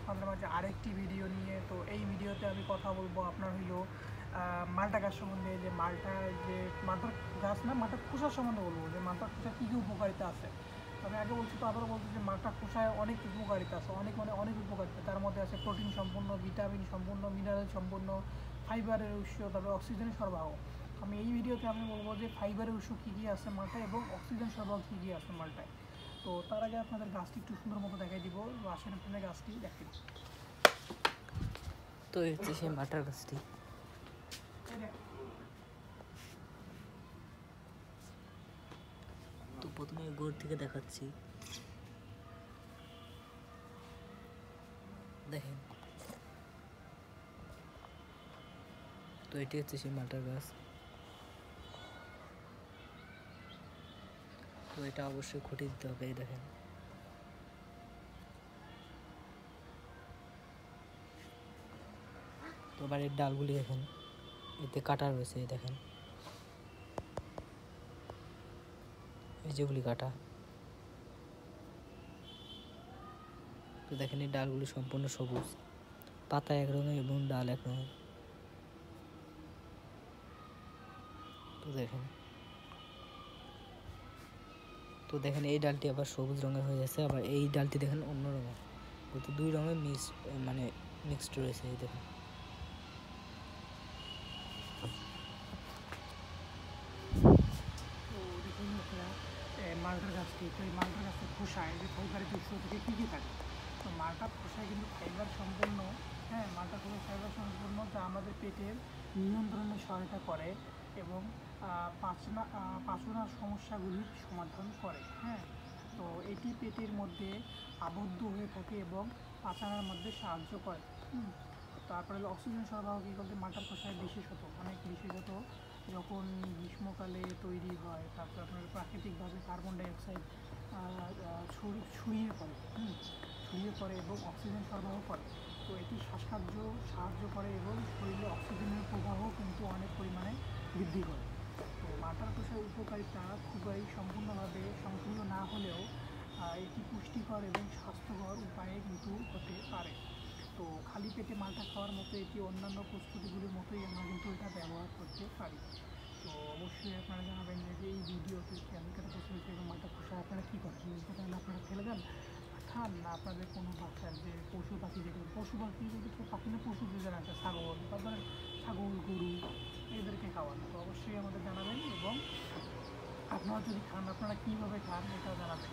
আপনাদের মাঝে আরেকটি ভিডিও নিয়ে। তো এই ভিডিওতে আমি কথা বলবো আপনার হইলো মালটা গাছ সম্বন্ধে, যে মালটার গাছ না, মালটার খোসার সম্বন্ধে বলবো, যে মালটার খোসা কী কী উপকারিতা আছে। আমি আগে বলছি, তো আবারও বলছি যে মালটার খোসায় অনেক উপকারিতা আছে, অনেক উপকারিতা। তার মধ্যে আছে প্রোটিন সম্পূর্ণ, ভিটামিন সম্পূর্ণ, মিনারেল সম্পূর্ণ, ফাইবারের উৎস, তারপরে অক্সিজেনের সরবরাহ। আমি এই ভিডিওতে আমি বলবো যে ফাইবারের উৎস কী কী আছে মালটায় এবং অক্সিজেন সরবরাহ কী কী আছে মালটায়। তো তার আগে আপনাদের গাছটি একটু সুন্দর মতো দেখাই দিব, আসেন আপনাদের গাছটি দেখতে। তো এই হচ্ছে সেই মালটার গাছটি। তো প্রথমে গোড় থেকে দেখাচ্ছি, দেখেন। তো এটি হচ্ছে সেই মালটার গাছ। তো এটা অবশ্যই খুঁটি দিতে হবে, এই দেখেন। তো এবার এর ডালগুলি দেখেন, এতে কাটা রয়েছে, এই দেখেন, এই যেগুলি কাটা। তো দেখেন এই ডালগুলি সম্পূর্ণ সবুজ, পাতা এক রঙের এবং ডাল এক রঙের। তো দেখেন এই ডালটি আবার সবুজ রঙের হয়ে গেছে, আবার এই ডালটি দেখেন অন্য রঙের, বলতে দুই রঙের মিক্সড রয়েছে, এই দেখেন। তো দেখুন আপনারা মালটার গাছটি, তো এই মালটার গাছের খোসায় যে ফাইবারের উৎস থেকে কী কী থাকে। তো মালটার খোসায় কিন্তু ফাইবার সম্পূর্ণ, হ্যাঁ, মালটার খোসায় ফাইবার সম্পূর্ণ, যা আমাদের পেটের নিয়ন্ত্রণে সহায়তা করে এবং পাচনার সমস্যাগুলির সমাধান করে, হ্যাঁ। তো এটি পেটের মধ্যে আবদ্ধ হয়ে থাকে এবং পাচনের মধ্যে সাহায্য করে। তারপরে অক্সিজেন সরবরাহ কী বলতে, মালটার খোসায় অনেক বিশেষত যখন গ্রীষ্মকালে তৈরি হয়, তারপরে আপনার প্রাকৃতিকভাবে কার্বন ডাইঅক্সাইড ছড়িয়ে পড়ে এবং অক্সিজেন সরবরাহ করে। তো এটি শ্বাসকার্য সাহায্য করে এবং শরীরে অক্সিজেনের প্রবাহ কিন্তু অনেক পরিমাণে বৃদ্ধি করে। তো মালটার খোসার উপকারিতা খুবই সম্পূর্ণভাবে সংকীর্ণ না হলেও এটি পুষ্টিকর এবং স্বাস্থ্যকর উপায়ে কিন্তু হতে পারে। তো খালি পেটে মালটা খাওয়ার মতো এটি অন্যান্য প্রস্তুতিগুলির মতোই আমরা কিন্তু এটা ব্যবহার করতে পারি। তো অবশ্যই আপনারা জানাবেন যে এই ভিডিওতে কেমিক্যাল প্রস্তুতি এবং মালটা খোসা আপনারা কী করেন, তাহলে আপনারা ফেলে দেন, খান না আপনাদের কোনো বাচ্চার যে পশু পাখি, যেগুলো পশু পাখি যদি পাখি না পশু যে যারা আছে, ছাগল গরু এদেরকে খাওয়ান। তো অবশ্যই আমাদের জানাবেন এবং আপনারা যদি খান আপনারা কীভাবে খান এটা জানাবেন।